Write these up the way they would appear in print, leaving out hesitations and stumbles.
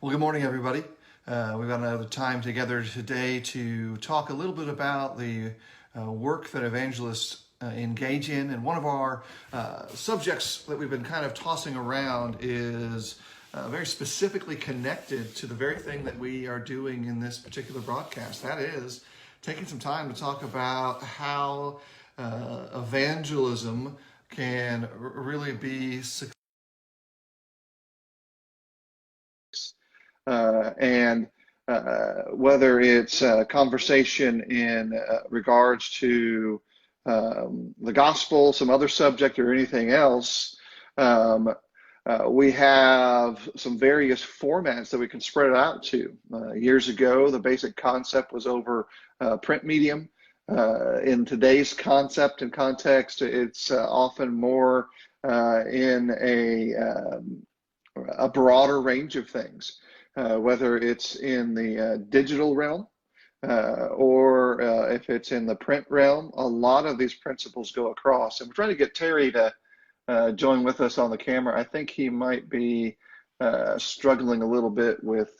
Well, good morning, everybody. We've got another time together today to talk a little bit about the work that evangelists engage in. And one of our subjects that we've been kind of tossing around is very specifically connected to the very thing that we are doing in this particular broadcast. That is taking some time to talk about how evangelism can really be successful. And whether it's a conversation in regards to the gospel, some other subject, or anything else, we have some various formats that we can spread it out to. Years ago, the basic concept was over print medium. In today's concept and context, it's often more in a broader range of things. Whether it's in the digital realm or if it's in the print realm, a lot of these principles go across. And we're trying to get Terry to join with us on the camera. I think he might be struggling a little bit with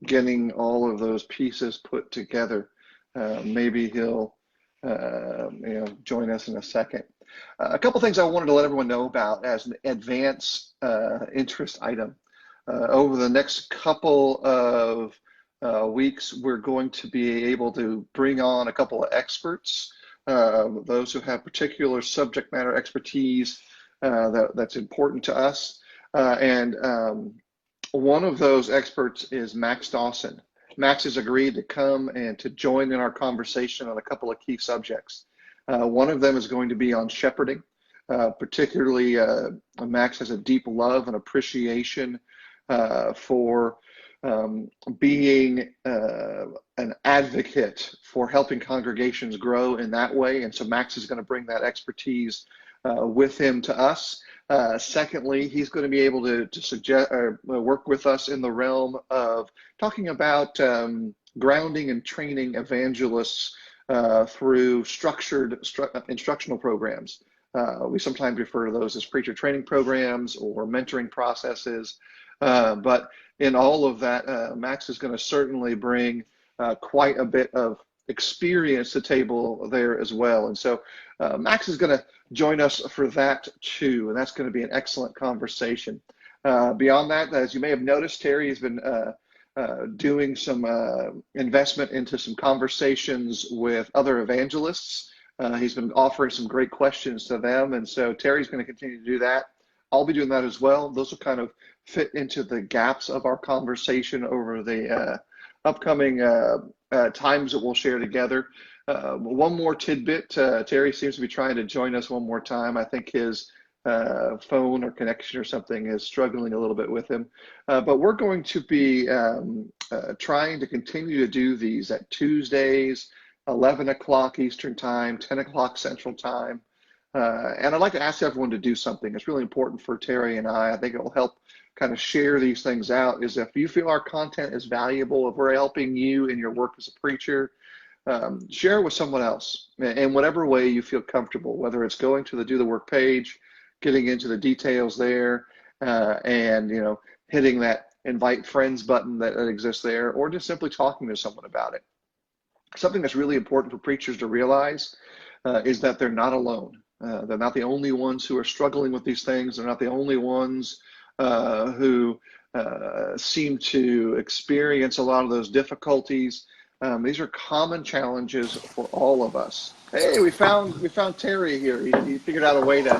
getting all of those pieces put together. Maybe he'll join us in a second. A couple things I wanted to let everyone know about as an advance interest item. Over the next couple of weeks, we're going to be able to bring on a couple of experts, those who have particular subject matter expertise that's important to us. And one of those experts is Max Dawson. Max has agreed to come and to join in our conversation on a couple of key subjects. One of them is going to be on shepherding. Particularly, Max has a deep love and appreciation for being an advocate for helping congregations grow in that way. And so Max is going to bring that expertise with him to us. Secondly, he's going to be able to suggest or work with us in the realm of talking about grounding and training evangelists through structured instructional programs. We sometimes refer to those as preacher training programs or mentoring processes. But in all of that, Max is going to certainly bring quite a bit of experience to the table there as well. And so Max is going to join us for that too, and that's going to be an excellent conversation. Beyond that, as you may have noticed, Terry has been doing some investment into some conversations with other evangelists. He's been offering some great questions to them, and so Terry's going to continue to do that. I'll be doing that as well. Those will kind of fit into the gaps of our conversation over the upcoming times that we'll share together. One more tidbit, Terry seems to be trying to join us one more time. I think his phone or connection or something is struggling a little bit with him. But we're going to be trying to continue to do these at Tuesdays, 11 o'clock Eastern Time, 10 o'clock Central Time. And I'd like to ask everyone to do something. It's really important for Terry and I think it will help kind of share these things out, is if you feel our content is valuable, if we're helping you in your work as a preacher, share it with someone else in whatever way you feel comfortable, whether it's going to the Do the Work page, getting into the details there, and hitting that invite friends button that exists there, or just simply talking to someone about it. Something that's really important for preachers to realize is that they're not alone. They're not the only ones who are struggling with these things. They're not the only ones who seem to experience a lot of those difficulties. These are common challenges for all of us. Hey, we found Terry here. He figured out a way to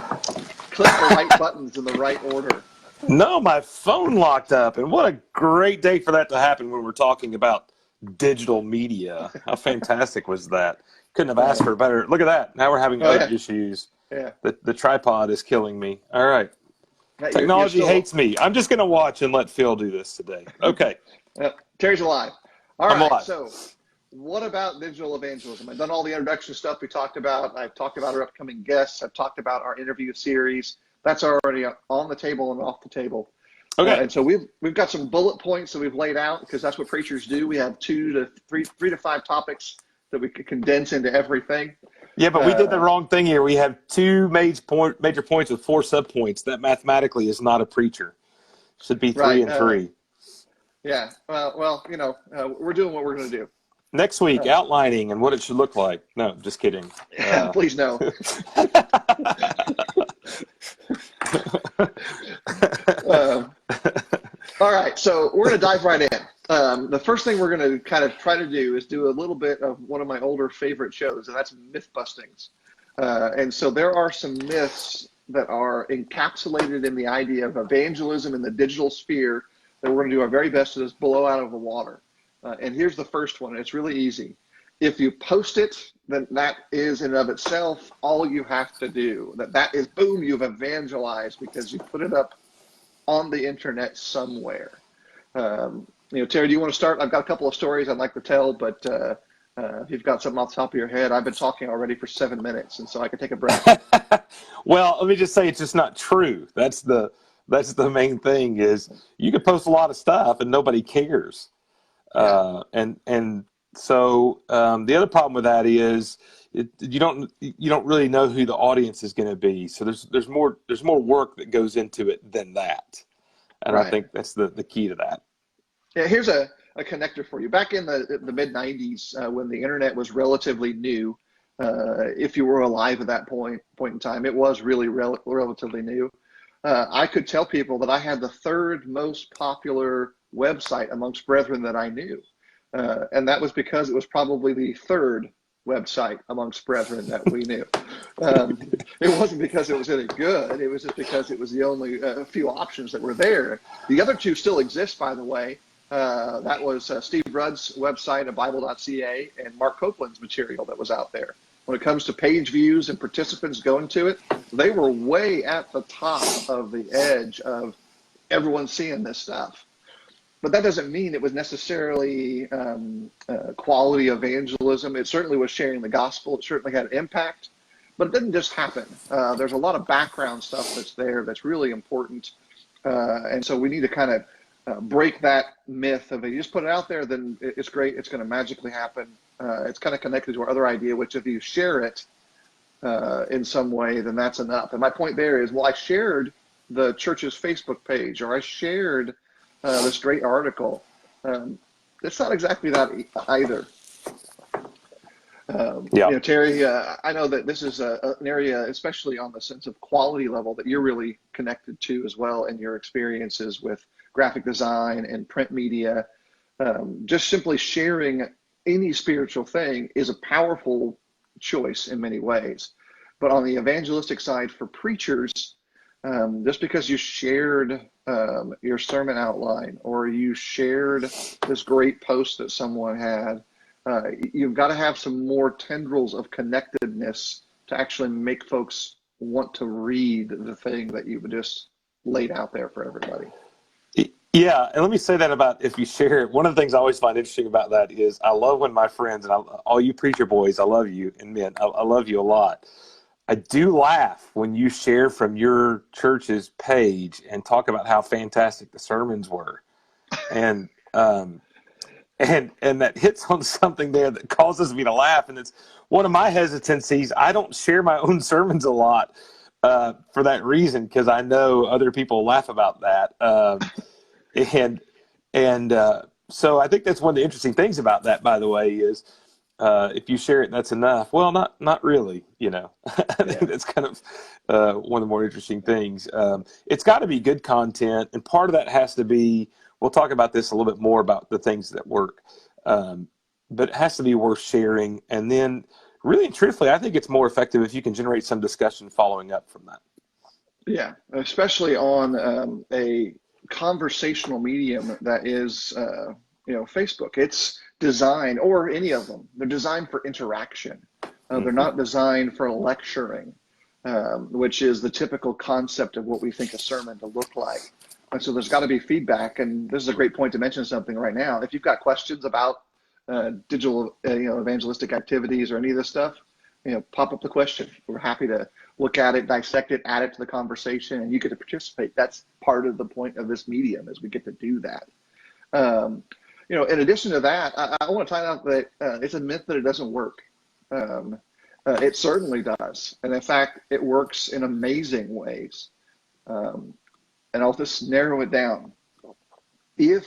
click the right buttons in the right order. No, my phone locked up, and what a great day for that to happen when we're talking about digital media. How fantastic was that? Couldn't have asked for better. Look at that. Now we're having other issues. Yeah. The tripod is killing me. All right. Technology hates me. I'm just going to watch and let Phil do this today. Okay. Terry's alive. All I'm right. alive. So what about digital evangelism? I've done all the introduction stuff we talked about. I've talked about our upcoming guests. I've talked about our interview series. That's already on the table and off the table. Okay. And so we've got some bullet points that we've laid out, because that's what preachers do. We have three to five topics that we could condense into everything. Yeah, but we did the wrong thing here. We have two major points with 4 subpoints. That mathematically is not a preacher. Should be 3 and 3. Yeah. We're doing what we're going to do. Next week, outlining and what it should look like. No, just kidding. Please no. All right, so we're going to dive right in. The first thing we're going to kind of try to do is do a little bit of one of my older favorite shows, and that's myth bustings. And so there are some myths that are encapsulated in the idea of evangelism in the digital sphere that we're going to do our very best to just blow out of the water. And here's the first one. It's really easy. If you post it, then that is in and of itself all you have to do. That is, boom, you've evangelized because you put it up on the internet somewhere. Terry, do you want to start? I've got a couple of stories I'd like to tell, but if you've got something off the top of your head, I've been talking already for 7 minutes, and so I can take a breath. Well, let me just say it's just not true. That's the main thing is you can post a lot of stuff and nobody cares. Yeah. So the other problem with that is you don't really know who the audience is going to be. So there's more work that goes into it than that, and Right. I think that's the key to that. Yeah, here's a connector for you. Back in the mid 90s, when the internet was relatively new, if you were alive at that point in time, it was really relatively new. I could tell people that I had the third most popular website amongst brethren that I knew. And that was because it was probably the third website amongst brethren that we knew. It wasn't because it was any good. It was just because it was the only few options that were there. The other two still exist, by the way. That was Steve Rudd's website at Bible.ca and Mark Copeland's material that was out there. When it comes to page views and participants going to it, they were way at the top of the edge of everyone seeing this stuff. But that doesn't mean it was necessarily quality evangelism. It certainly was sharing the gospel. It certainly had an impact, but it didn't just happen. There's a lot of background stuff that's there that's really important. And so we need to kind of break that myth of if you just put it out there, then it's great. It's going to magically happen. It's kind of connected to our other idea, which if you share it in some way, then that's enough. And my point there is, well, I shared the church's Facebook page, or I shared this great article. It's not exactly that either. Terry, I know that this is an area, especially on the sense of quality level, that you're really connected to as well in your experiences with graphic design and print media. Just simply sharing any spiritual thing is a powerful choice in many ways. But on the evangelistic side for preachers, just because you shared your sermon outline or you shared this great post that someone had, you've got to have some more tendrils of connectedness to actually make folks want to read the thing that you've just laid out there for everybody. Yeah, and let me say that about if you share it. One of the things I always find interesting about that is I love when my friends, and all you preacher boys, I love you, and men, I love you a lot. I do laugh when you share from your church's page and talk about how fantastic the sermons were, and that hits on something there that causes me to laugh, and it's one of my hesitancies. I don't share my own sermons a lot for that reason, because I know other people laugh about that, so I think that's one of the interesting things about that, by the way, is if you share it, that's enough. Well, not really, I think that's kind of one of the more interesting things. It's got to be good content, and part of that has to be, we'll talk about this a little bit more about the things that work, but it has to be worth sharing. And then really and truthfully, I think it's more effective if you can generate some discussion following up from that. Yeah, especially on a conversational medium that is, Facebook. It's designed, or any of them, they're designed for interaction. They're not designed for lecturing, which is the typical concept of what we think a sermon to look like. And so there's got to be feedback. And this is a great point to mention something right now. If you've got questions about digital, evangelistic activities or any of this stuff, pop up the question. We're happy to look at it, dissect it, add it to the conversation, and you get to participate. That's part of the point of this medium, is we get to do that. In addition to that, I want to find out that it's a myth that it doesn't work. It certainly does. And in fact, it works in amazing ways. And I'll just narrow it down. If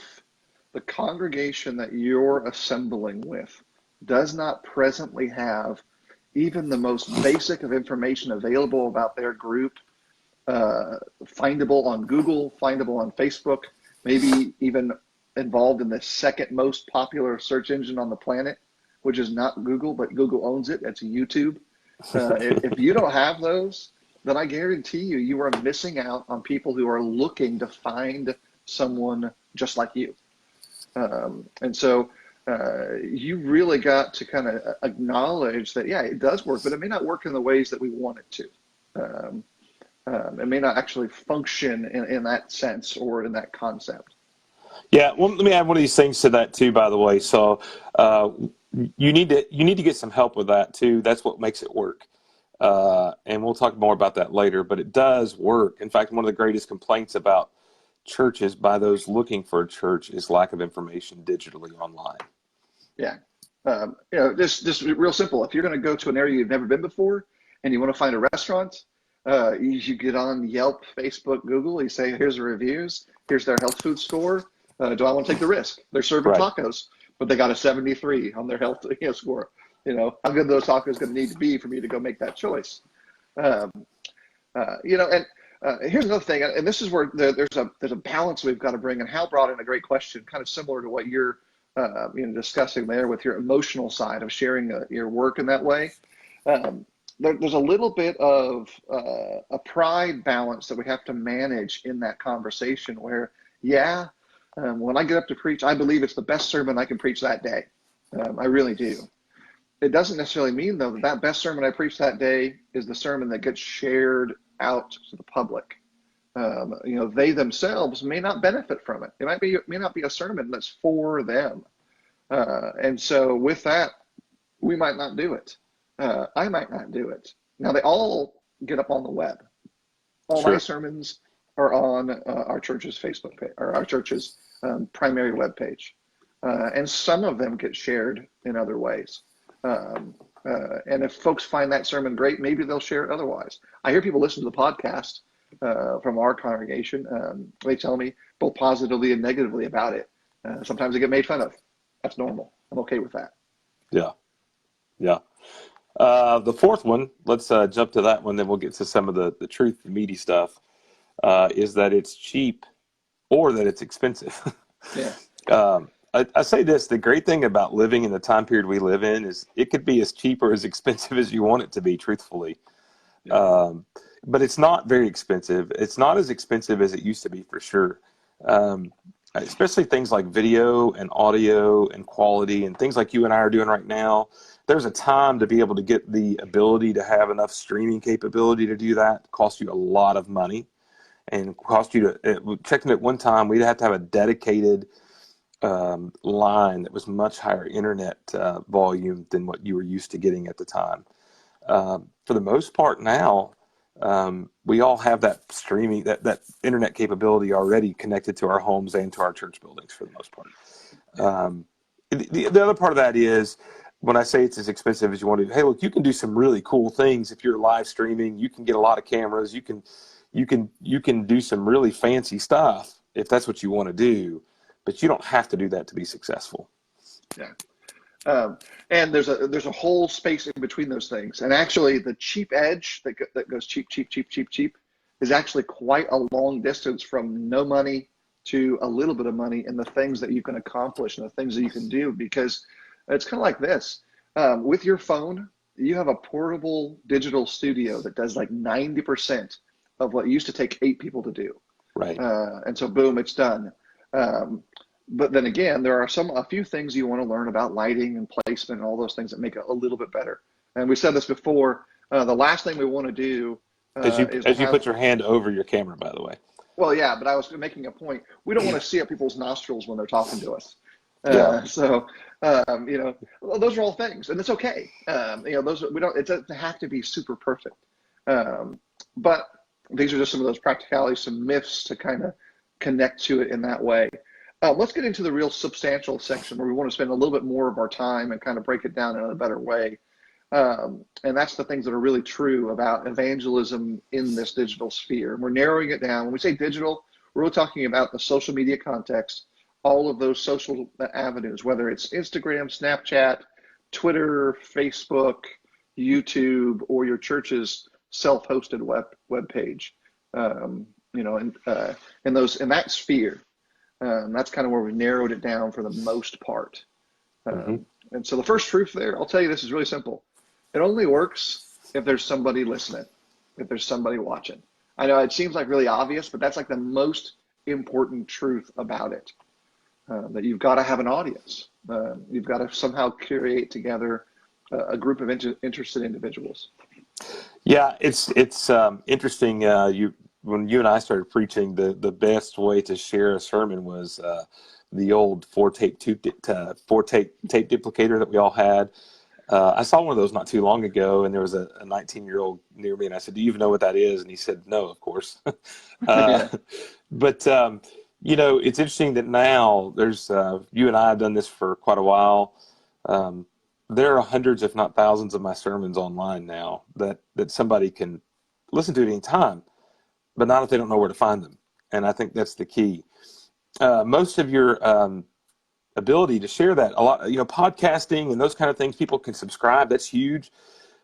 the congregation that you're assembling with does not presently have even the most basic of information available about their group, findable on Google, findable on Facebook, maybe even involved in the second most popular search engine on the planet, which is not Google, but Google owns it. That's YouTube. If you don't have those, then I guarantee you, you are missing out on people who are looking to find someone just like you. And so you really got to kind of acknowledge that, yeah, it does work, but it may not work in the ways that we want it to. It may not actually function in that sense or in that concept. Yeah, well, let me add one of these things to that too, by the way. So you need to get some help with that too. That's what makes it work. And we'll talk more about that later, but it does work. In fact, one of the greatest complaints about churches by those looking for a church is lack of information digitally online. Yeah. Just real simple. If you're going to go to an area you've never been before and you want to find a restaurant, you get on Yelp, Facebook, Google, you say, here's the reviews, here's their health food score. Do I want to take the risk? They're serving tacos, but they got a 73 on their health score. How good those tacos going to need to be for me to go make that choice? And here's another thing, and this is where there's a balance we've got to bring. And Hal brought in a great question, kind of similar to what you're discussing there with your emotional side of sharing your work in that way. There's a little bit of a pride balance that we have to manage in that conversation where, when I get up to preach, I believe it's the best sermon I can preach that day. I really do. It doesn't necessarily mean, though, that best sermon I preach that day is the sermon that gets shared out to the public. They themselves may not benefit from it. It may not be a sermon that's for them. And so with that, we might not do it. I might not do it. Now, they all get up on the web. All my sermons are on our church's Facebook page, or our church's primary web page. And some of them get shared in other ways. And if folks find that sermon great, maybe they'll share it otherwise. I hear people listen to the podcast from our congregation. They tell me both positively and negatively about it. Sometimes they get made fun of. That's normal. I'm okay with that. Yeah. The fourth one, let's jump to that one, then we'll get to some of the truth, the meaty stuff, is that it's cheap or that it's expensive. Yeah. I say this, the great thing about living in the time period we live in is it could be as cheap or as expensive as you want it to be, truthfully. Yeah. But it's not very expensive. It's not as expensive as it used to be, for sure. Especially things like video and audio and quality and things like you and I are doing right now. There's a time to be able to get the ability to have enough streaming capability to do that. It costs you a lot of money, and cost you to, checking it one time, we'd have to have a dedicated line that was much higher internet volume than what you were used to getting at the time. For the most part now, we all have that streaming, that internet capability already connected to our homes and to our church buildings for the most part. The other part of that is, when I say it's as expensive as you want to, hey, look, you can do some really cool things if you're live streaming. You can get a lot of cameras. You can do some really fancy stuff if that's what you want to do, but you don't have to do that to be successful. Yeah. And there's a whole space in between those things. And actually, the cheap edge that goes cheap is actually quite a long distance from no money to a little bit of money in the things that you can accomplish and the things that you can do. Because it's kind of like this. With your phone, you have a portable digital studio that does like 90% of what used to take 8 people to do. Right. And so, boom, it's done. But then again, there are a few things you want to learn about lighting and placement and all those things that make it a little bit better. And we said this before, the last thing we want to do as you put your hand over your camera, by the way. Well, yeah, but I was making a point. We don't want to see up people's nostrils when they're talking to us. So, those are all things, and it's okay. It doesn't have to be super perfect. But these are just some of those practicalities, some myths to kind of connect to it in that way. Let's get into the real substantial section where we want to spend a little bit more of our time and kind of break it down in a better way. And that's the things that are really true about evangelism in this digital sphere. And we're narrowing it down. When we say digital, we're really talking about the social media context all of those social avenues, whether it's Instagram, Snapchat, Twitter, Facebook, YouTube, or your church's self-hosted web page. You know, in that sphere, that's kind of where we narrowed it down for the most part. And so the first truth there, I'll tell you, this is really simple. It only works if there's somebody listening, if there's somebody watching. I know it seems like really obvious, but that's like the most important truth about it. That you've got to have an audience. You've got to somehow curate together a group of interested individuals. Yeah, it's interesting. When you and I started preaching, the best way to share a sermon was the old four tape duplicator that we all had. I saw one of those not too long ago, and there was a 19-year-old near me, and I said, "Do you even know what that is?" And he said, "No, of course." Yeah. But you know, it's interesting that now there's you and I have done this for quite a while. There are hundreds, if not thousands, of my sermons online now that somebody can listen to at any time, but not if they don't know where to find them. And I think that's the key. Most of your ability to share that, a lot, you know, podcasting and those kind of things, people can subscribe. That's huge.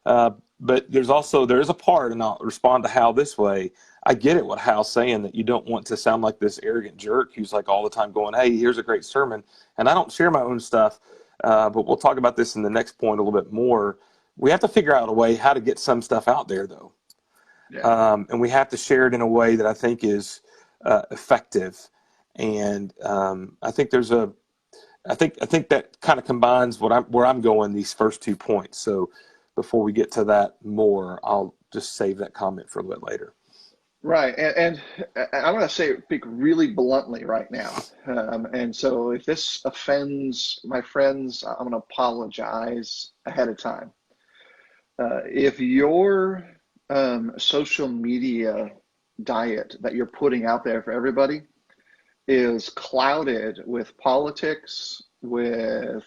But there is a part, and I'll respond to Hal this way. I get it, what Hal's saying, that you don't want to sound like this arrogant jerk who's like all the time going, "Hey, here's a great sermon." And I don't share my own stuff, but we'll talk about this in the next point a little bit more. We have to figure out a way how to get some stuff out there, though. Yeah. And we have to share it in a way that I think is effective. And I think I think that kind of combines where I'm going, these first 2 points. So before we get to that more, I'll just save that comment for a little bit later. Right. And I'm going to speak really bluntly right now. And so if this offends my friends, I'm going to apologize ahead of time. If your social media diet that you're putting out there for everybody is clouded with politics, with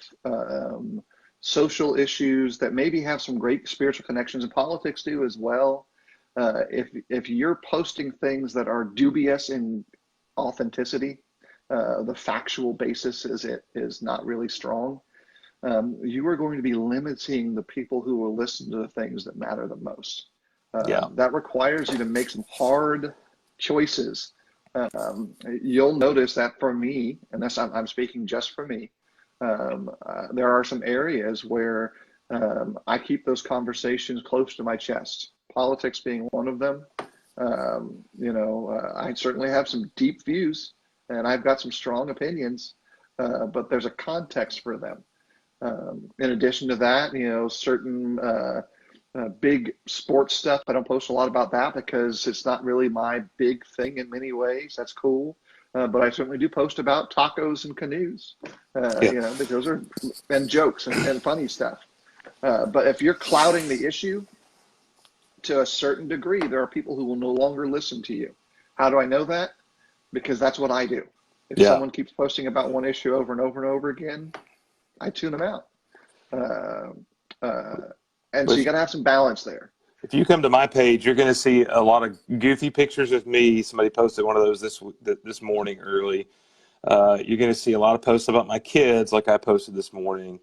social issues that maybe have some great spiritual connections, and politics do as well. If you're posting things that are dubious in authenticity, the factual basis is not really strong, you are going to be limiting the people who will listen to the things that matter the most. That requires you to make some hard choices. You'll notice that for me, and I'm speaking just for me, there are some areas where I keep those conversations close to my chest. Politics being one of them. I certainly have some deep views, and I've got some strong opinions, but there's a context for them. In addition to that, certain big sports stuff, I don't post a lot about that because it's not really my big thing in many ways. That's cool. But I certainly do post about tacos and canoes, because those are, and jokes and funny stuff. But if you're clouding the issue to a certain degree, there are people who will no longer listen to you. How do I know that? Because that's what I do. If someone keeps posting about one issue over and over and over again, I tune them out. And so you got to have some balance there. If you come to my page, you're going to see a lot of goofy pictures of me. Somebody posted one of those this morning early. You're going to see a lot of posts about my kids, like I posted this morning.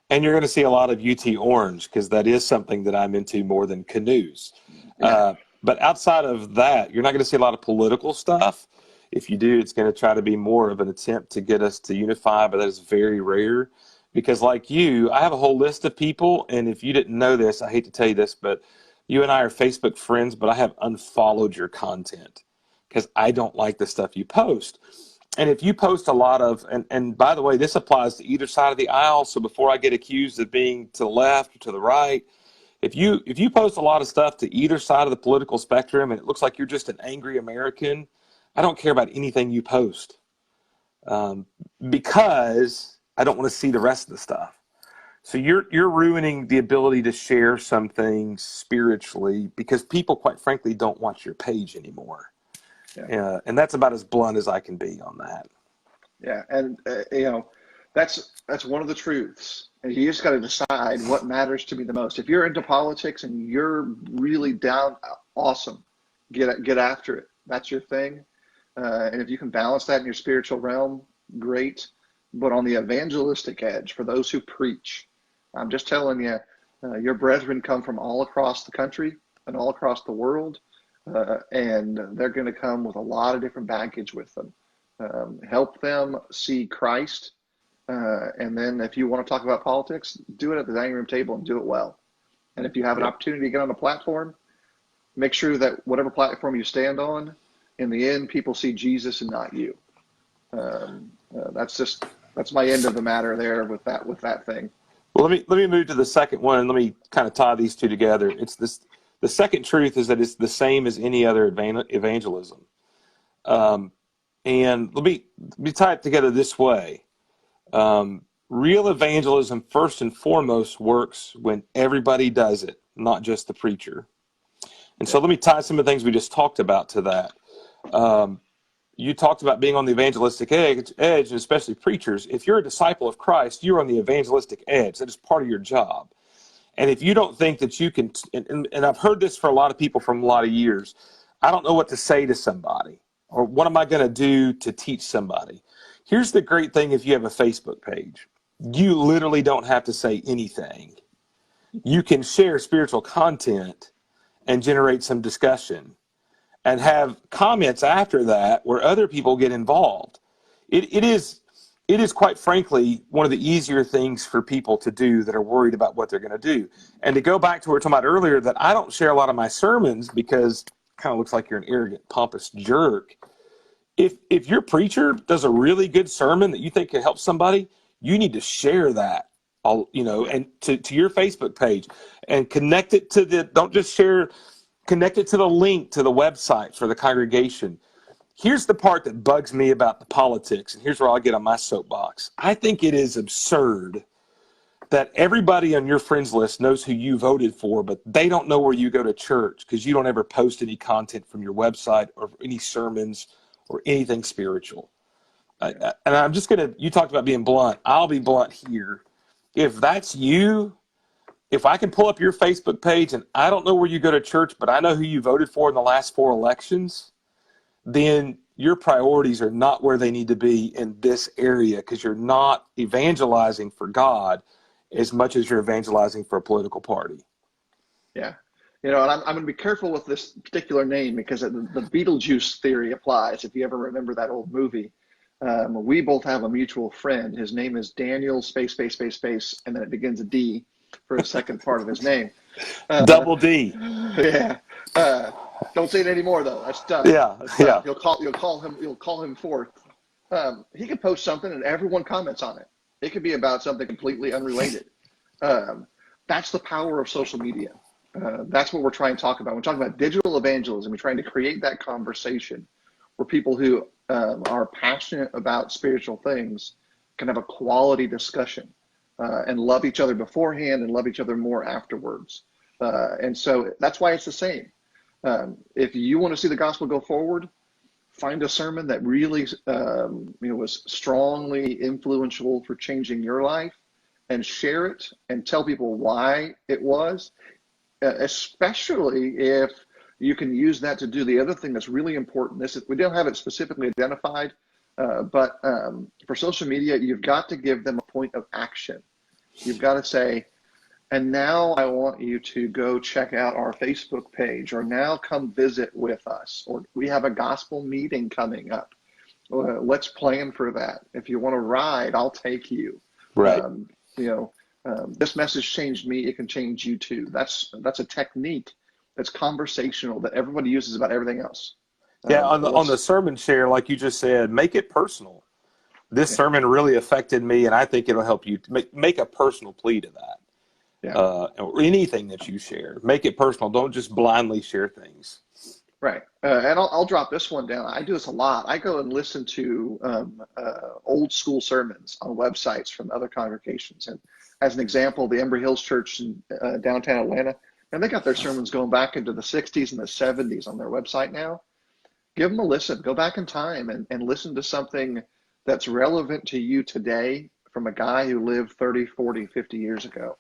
And you're going to see a lot of UT Orange, because that is something that I'm into more than canoes. But outside of that, you're not going to see a lot of political stuff. If you do, it's going to try to be more of an attempt to get us to unify, but that is very rare. Because like you, I have a whole list of people, and if you didn't know this, I hate to tell you this, but you and I are Facebook friends, but I have unfollowed your content because I don't like the stuff you post. And if you post a lot of, and by the way, this applies to either side of the aisle, so before I get accused of being to the left or to the right, if you post a lot of stuff to either side of the political spectrum and it looks like you're just an angry American, I don't care about anything you post, because I don't want to see the rest of the stuff. So you're ruining the ability to share some things spiritually because people, quite frankly, don't watch your page anymore. Yeah, and that's about as blunt as I can be on that. Yeah, and that's one of the truths. And you just got to decide what matters to me the most. If you're into politics and you're really down, awesome, get after it. That's your thing. And if you can balance that in your spiritual realm, great. But on the evangelistic edge, for those who preach, I'm just telling you, your brethren come from all across the country and all across the world, and they're going to come with a lot of different baggage with them. Help them see Christ, and then if you want to talk about politics, do it at the dining room table and do it well. And if you have an opportunity to get on a platform, make sure that whatever platform you stand on, in the end, people see Jesus and not you. That's my end of the matter there with that thing. Well, let me move to the second one, and let me kind of tie these two together. It's this. The second truth is that it's the same as any other evangelism. And let me tie it together this way. Real evangelism, first and foremost, works when everybody does it, not just the preacher. And so let me tie some of the things we just talked about to that. You talked about being on the evangelistic edge, and especially preachers. If you're a disciple of Christ, you're on the evangelistic edge. That is part of your job. And if you don't think that you can, and I've heard this for a lot of people from a lot of years, I don't know what to say to somebody, or what am I going to do to teach somebody? Here's the great thing: if you have a Facebook page, you literally don't have to say anything. You can share spiritual content and generate some discussion and have comments after that where other people get involved. It is quite frankly one of the easier things for people to do that are worried about what they're going to do. And to go back to what we were talking about earlier, that I don't share a lot of my sermons because it kind of looks like you're an arrogant, pompous jerk. If your preacher does a really good sermon that you think can help somebody, you need to share that, and to your Facebook page, and connect it to don't just share, connect it to the link to the website for the congregation. Here's the part that bugs me about the politics, and here's where I'll get on my soapbox. I think it is absurd that everybody on your friends list knows who you voted for, but they don't know where you go to church because you don't ever post any content from your website or any sermons or anything spiritual. And I'm just going to, you talked about being blunt. I'll be blunt here. If that's you, if I can pull up your Facebook page and I don't know where you go to church, but I know who you voted for in the last 4 elections, then your priorities are not where they need to be in this area, because you're not evangelizing for God as much as you're evangelizing for a political party. Yeah. And I'm going to be careful with this particular name because the Beetlejuice theory applies. If you ever remember that old movie, we both have a mutual friend. His name is Daniel space, and then it begins a D for the second part of his name. Double D. Yeah. Don't say it anymore though. That's done. Yeah. That's Yeah. You'll call him forth. He could post something and everyone comments on it. It could be about something completely unrelated. That's the power of social media. That's what we're trying to talk about. We're talking about digital evangelism. We're trying to create that conversation where people who are passionate about spiritual things can have a quality discussion and love each other beforehand and love each other more afterwards. And so that's why it's the same. If you want to see the gospel go forward, find a sermon that really was strongly influential for changing your life, and share it and tell people why it was, especially if you can use that to do the other thing that's really important. We don't have it specifically identified, but for social media, you've got to give them a point of action. You've got to say, and now I want you to go check out our Facebook page, or now come visit with us, or we have a gospel meeting coming up. Let's plan for that. If you want to ride, I'll take you. Right. This message changed me. It can change you too. That's a technique that's conversational that everybody uses about everything else. Yeah. On the sermon share, like you just said, make it personal. This sermon really affected me, and I think it'll help you to make a personal plea to that. Yeah. Or anything that you share, make it personal. Don't just blindly share things. Right. And I'll drop this one down. I do this a lot. I go and listen to old school sermons on websites from other congregations. And as an example, the Embry Hills Church in downtown Atlanta, and they got their sermons going back into the 60s and the 70s on their website now. Give them a listen. Go back in time and listen to something that's relevant to you today from a guy who lived 30, 40, 50 years ago.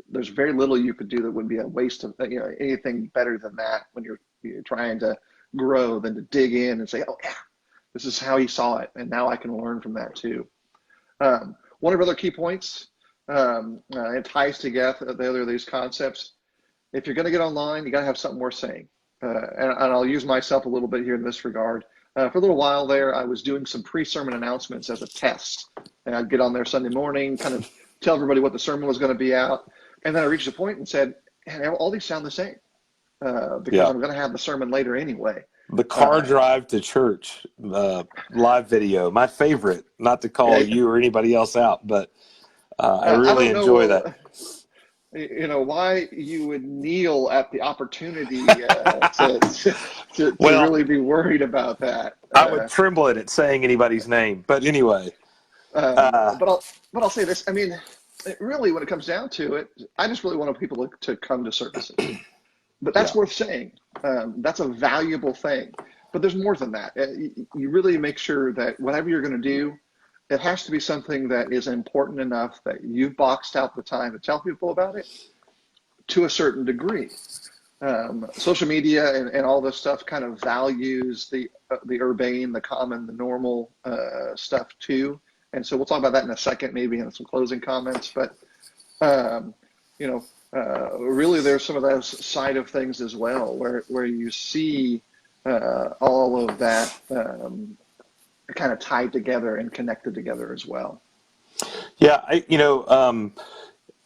There's very little you could do that would be a waste of anything better than that when you're trying to grow than to dig in and say, oh yeah, This is how he saw it, and now I can learn from that too. One of our other key points, it ties together the other of these concepts. If you're going to get online, you got to have something worth saying. And I'll use myself a little bit here in this regard. For a little while there, I was doing some pre-sermon announcements as a test. And I'd get on there Sunday morning, kind of tell everybody what the sermon was going to be out. And then I reached a point and said, hey, all these sound the same because I'm going to have the sermon later anyway. The car drive to church live video, my favorite, not to call you or anybody else out, but I really enjoy that. You know, why you would kneel at the opportunity to really be worried about that. I would tremble at it saying anybody's name, but anyway. But I'll say this. I mean, really, when it comes down to it, I just really want people to come to services. But that's worth saying. That's a valuable thing. But there's more than that. You really make sure that whatever you're going to do, it has to be something that is important enough that you've boxed out the time to tell people about it to a certain degree. Social media and all this stuff kind of values the urbane, the common, the normal stuff too. And so we'll talk about that in a second, maybe in some closing comments. But, really there's some of those side of things as well where you see all of that kind of tied together and connected together as well. Yeah,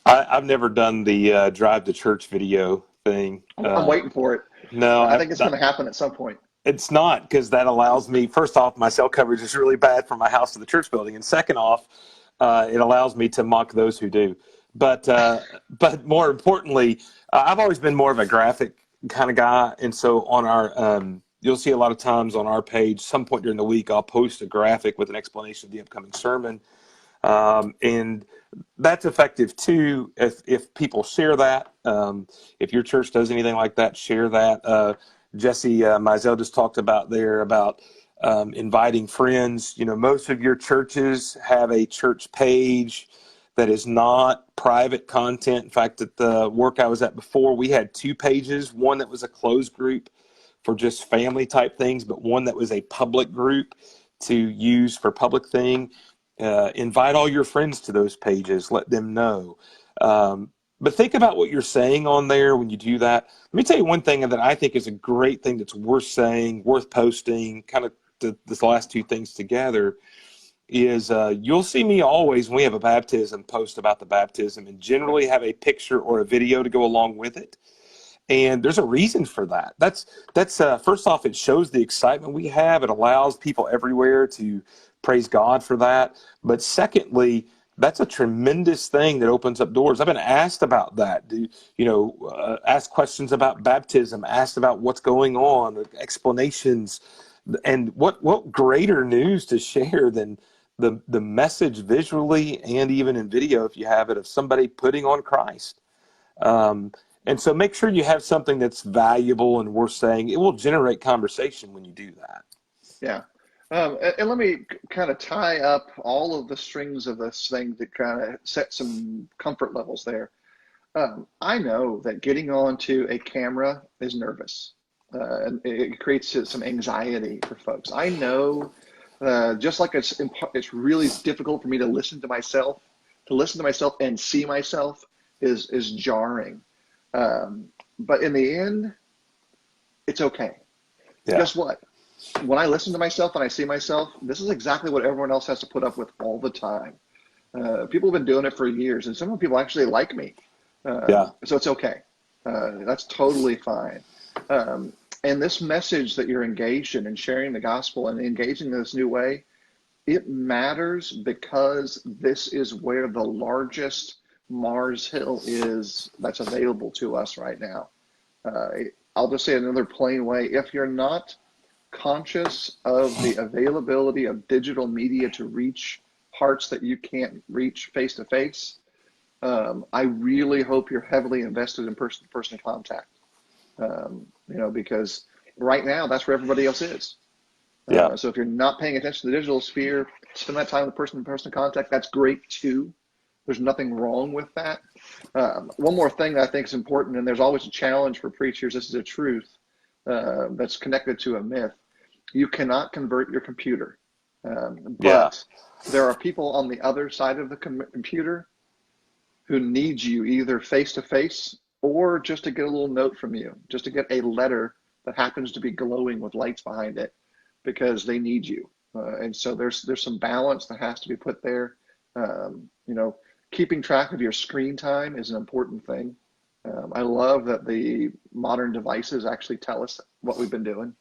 I've never done the drive to church video thing. I'm waiting for it. No, I think it's going to happen at some point. It's not, because that allows me, first off, my cell coverage is really bad from my house to the church building, and second off, it allows me to mock those who do. But more importantly, I've always been more of a graphic kind of guy, and so on our you'll see a lot of times on our page, some point during the week, I'll post a graphic with an explanation of the upcoming sermon. And that's effective too if people share that. If your church does anything like that, share that. Jesse Mizell just talked about inviting friends. You know, most of your churches have a church page that is not private content. In fact, at the work I was at before, we had 2 pages, one that was a closed group for just family type things, but one that was a public group to use for public thing. Invite all your friends to those pages, let them know. But think about what you're saying on there when you do that. Let me tell you one thing that I think is a great thing that's worth saying, worth posting, kind of this last 2 things together is you'll see me always when we have a baptism post about the baptism and generally have a picture or a video to go along with it. And there's a reason for that. That's first off, it shows the excitement we have. It allows people everywhere to praise God for that. But secondly, that's a tremendous thing that opens up doors. I've been asked about that. Asked questions about baptism, asked about what's going on, explanations, and what greater news to share than the message visually and even in video, if you have it, of somebody putting on Christ. And so make sure you have something that's valuable and worth saying. It will generate conversation when you do that. Yeah. And let me kind of tie up all of the strings of this thing to kind of set some comfort levels there. I know that getting onto a camera is nervous. And it creates some anxiety for folks. I know just like it's really difficult for me to listen to myself and see myself is jarring. But in the end, it's okay. Yeah. Guess what? When I listen to myself and I see myself, this is exactly what everyone else has to put up with all the time. People have been doing it for years, and some people actually like me. So it's okay. That's totally fine. And this message that you're engaged in and sharing the gospel and engaging in this new way, it matters because this is where the largest Mars Hill is that's available to us right now. I'll just say it another plain way. If you're not conscious of the availability of digital media to reach hearts that you can't reach face to face, I really hope you're heavily invested in person-to-person contact. Because right now that's where everybody else is. So if you're not paying attention to the digital sphere, spend that time with person-to-person contact. That's great too. There's nothing wrong with that. One more thing that I think is important, and there's always a challenge for preachers. This is a truth that's connected to a myth. You cannot convert your computer, Yeah. but there are people on the other side of the computer who need you either face to face or just to get a little note from you, just to get a letter that happens to be glowing with lights behind it because they need you. And so there's some balance that has to be put there. You know, keeping track of your screen time is an important thing. I love that the modern devices actually tell us what we've been doing.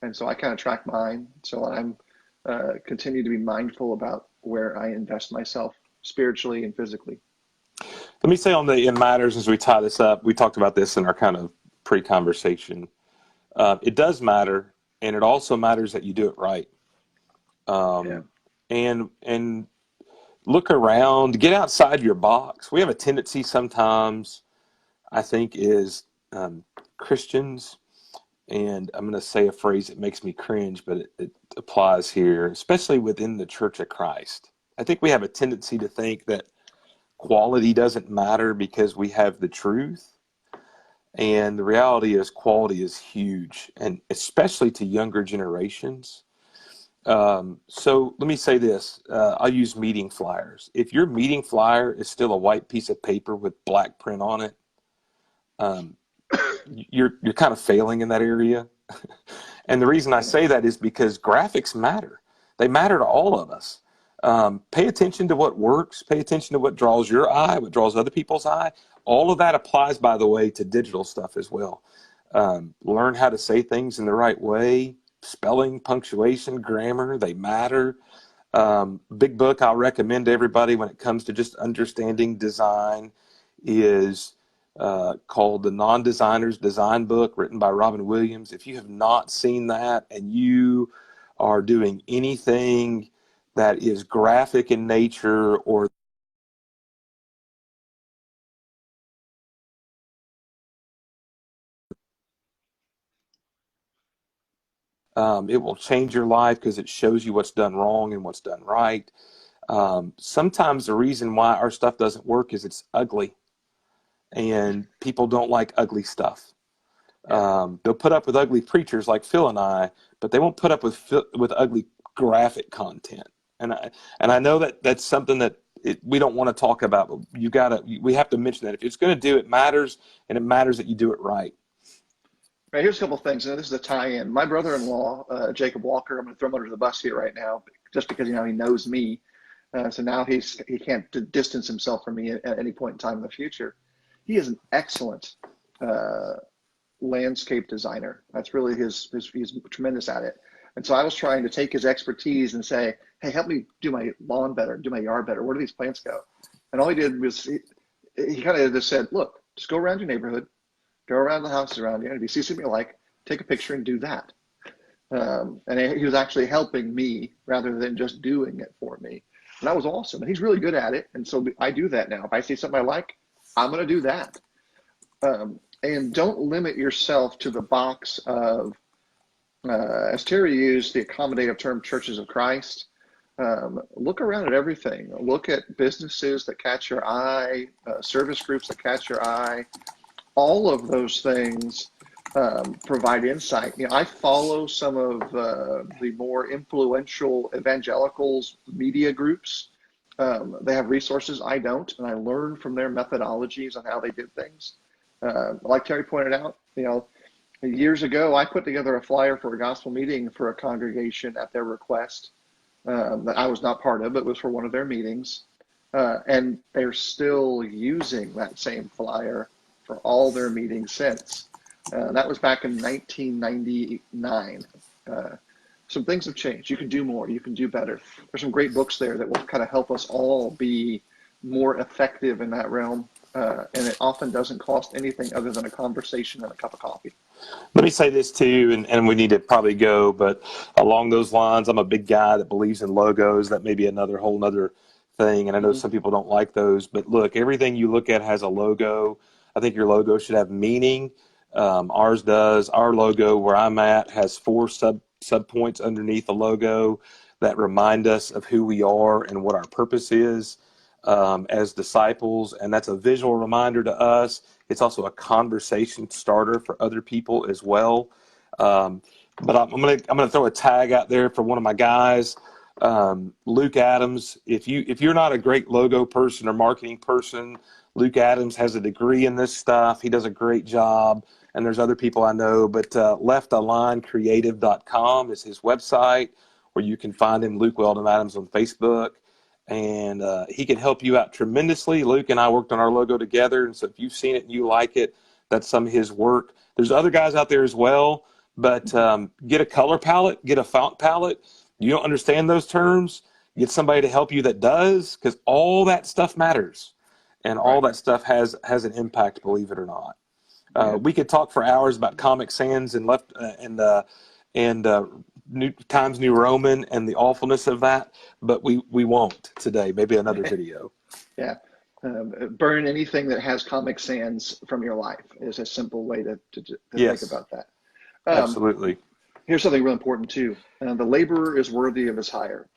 And so I kind of track mine. So I'm continue to be mindful about where I invest myself spiritually and physically. Let me say on the in matters as we tie this up, we talked about this in our kind of pre-conversation. It does matter, and it also matters that you do it right. Yeah. And look around, get outside your box. We have a tendency sometimes, I think, is Christians, and I'm going to say a phrase that makes me cringe, but it applies here, especially within the Church of Christ. I think we have a tendency to think that quality doesn't matter because we have the truth. And the reality is quality is huge, and especially to younger generations. So let me say this. I'll use meeting flyers. If your meeting flyer is still a white piece of paper with black print on it, um, you're kind of failing in that area. And the reason I say that is because graphics matter. They matter to all of us. Pay attention to what works. Pay attention to what draws your eye, what draws other people's eye. All of that applies, by the way, to digital stuff as well. Learn how to say things in the right way. Spelling, punctuation, grammar, they matter. Big book I'll recommend to everybody when it comes to just understanding design is called The Non-Designer's Design Book, written by Robin Williams. If you have not seen that and you are doing anything that is graphic in nature or it will change your life because it shows you what's done wrong and what's done right. Sometimes the reason why our stuff doesn't work is it's ugly, and people don't like ugly stuff. They'll put up with ugly preachers like Phil and I, but they won't put up with ugly graphic content. And I know that that's something that we don't want to talk about, but we have to mention that if it's going to do it matters, and it matters that you do it right. Right, here's a couple of things. And this is a tie-in. My brother-in-law, Jacob Walker, I'm going to throw him under the bus here right now, just because he knows me. So now he can't distance himself from me at any point in time in the future. He is an excellent landscape designer. That's really he's tremendous at it. And so I was trying to take his expertise and say, hey, help me do my lawn better, do my yard better. Where do these plants go? And all he did was he kind of just said, look, just go around your neighborhood, go around the houses around you. If you see something you like, take a picture and do that. And he was actually helping me rather than just doing it for me. And that was awesome. And he's really good at it. And so I do that now. If I see something I like, I'm going to do that. And don't limit yourself to the box of, as Terry used the accommodative term, churches of Christ. Look around at everything. Look at businesses that catch your eye, service groups that catch your eye. All of those things provide insight. I follow some of the more influential evangelicals media groups. They have resources I don't, and I learn from their methodologies on how they did things. Like Terry pointed out, years ago, I put together a flyer for a gospel meeting for a congregation at their request that I was not part of, but was for one of their meetings. And they're still using that same flyer for all their meetings since. That was back in 1999. Some things have changed. You can do more. You can do better. There's some great books there that will kind of help us all be more effective in that realm. And it often doesn't cost anything other than a conversation and a cup of coffee. Let me say this too, and we need to probably go, but along those lines, I'm a big guy that believes in logos. That may be another whole other thing, and I know some people don't like those, but look, everything you look at has a logo. I think your logo should have meaning. Ours does. Our logo, where I'm at, has 4 sub points underneath the logo that remind us of who we are and what our purpose is as disciples, and that's a visual reminder to us. It's also a conversation starter for other people as well. But I'm gonna throw a tag out there for one of my guys, Luke Adams. If you're not a great logo person or marketing person, Luke Adams has a degree in this stuff. He does a great job, and there's other people I know. But leftalignecreative.com is his website, where you can find him. Luke Weldon Adams on Facebook, and he can help you out tremendously. Luke and I worked on our logo together, and so if you've seen it and you like it, that's some of his work. There's other guys out there as well. But get a color palette, get a font palette. You don't understand those terms, get somebody to help you that does, because all that stuff matters, and all that stuff has an impact, believe it or not. We could talk for hours about Comic Sans and New Times New Roman and the awfulness of that, but we won't today. Maybe another video. Yeah. Burn anything that has Comic Sans from your life is a simple way to think about that. Absolutely. Here's something real important too. The laborer is worthy of his hire.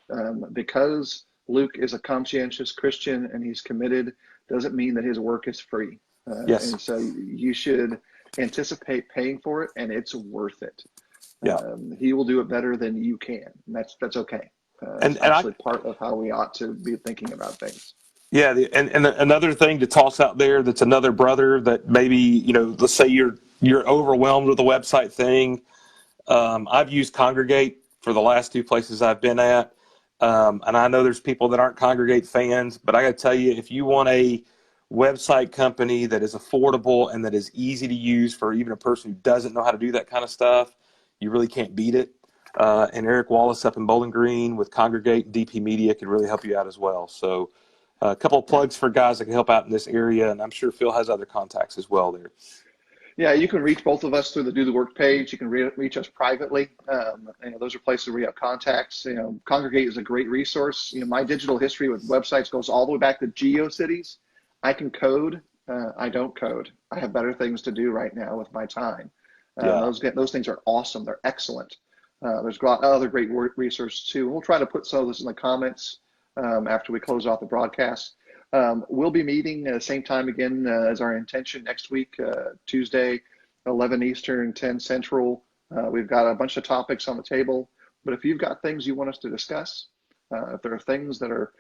Because Luke is a conscientious Christian and he's committed, doesn't mean that his work is free. And so you should anticipate paying for it, and it's worth it. He will do it better than you can. And that's okay. It's actually part of how we ought to be thinking about things. Yeah, and another thing to toss out there that's another brother that maybe, let's say you're overwhelmed with the website thing. I've used Congregate for the last two places I've been at. And I know there's people that aren't Congregate fans, but I got to tell you, if you want a website company that is affordable and that is easy to use for even a person who doesn't know how to do that kind of stuff, you really can't beat it. And Eric Wallace up in Bowling Green with Congregate and DP Media could really help you out as well. So a couple of plugs for guys that can help out in this area, and I'm sure Phil has other contacts as well there. Yeah, you can reach both of us through the Do the Work page. You can reach us privately. Those are places where we have contacts. Congregate is a great resource. My digital history with websites goes all the way back to GeoCities. I can code. I don't code. I have better things to do right now with my time. Those things are awesome. They're excellent. There's a lot of other great resources too. We'll try to put some of this in the comments after we close off the broadcast. We'll be meeting at the same time again as our intention next week, Tuesday, 11 Eastern, 10 Central. We've got a bunch of topics on the table, but if you've got things you want us to discuss, if there are things that are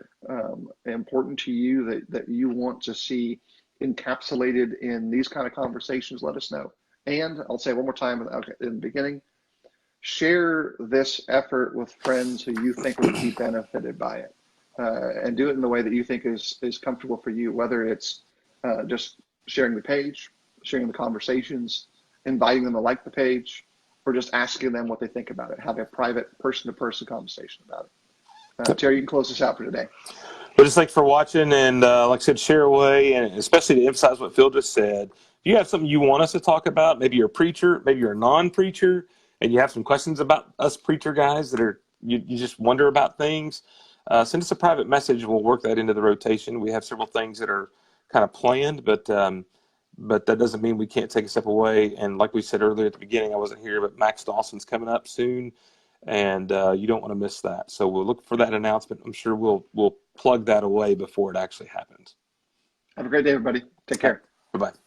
important to you that you want to see encapsulated in these kind of conversations, let us know. And I'll say one more time in the beginning, share this effort with friends who you think would be benefited by it. And do it in the way that you think is comfortable for you, whether it's just sharing the page, sharing the conversations, inviting them to like the page, or just asking them what they think about it, having a private person-to-person conversation about it. Terry, you can close this out for today. Well, just thanks for watching, and like I said, share away, and especially to emphasize what Phil just said. If you have something you want us to talk about, maybe you're a preacher, maybe you're a non-preacher, and you have some questions about us preacher guys that are you just wonder about things, send us a private message. We'll work that into the rotation. We have several things that are kind of planned, but that doesn't mean we can't take a step away. And like we said earlier at the beginning, I wasn't here, but Max Dawson's coming up soon, and you don't want to miss that. So we'll look for that announcement. I'm sure we'll plug that away before it actually happens. Have a great day, everybody. Take care. Bye-bye.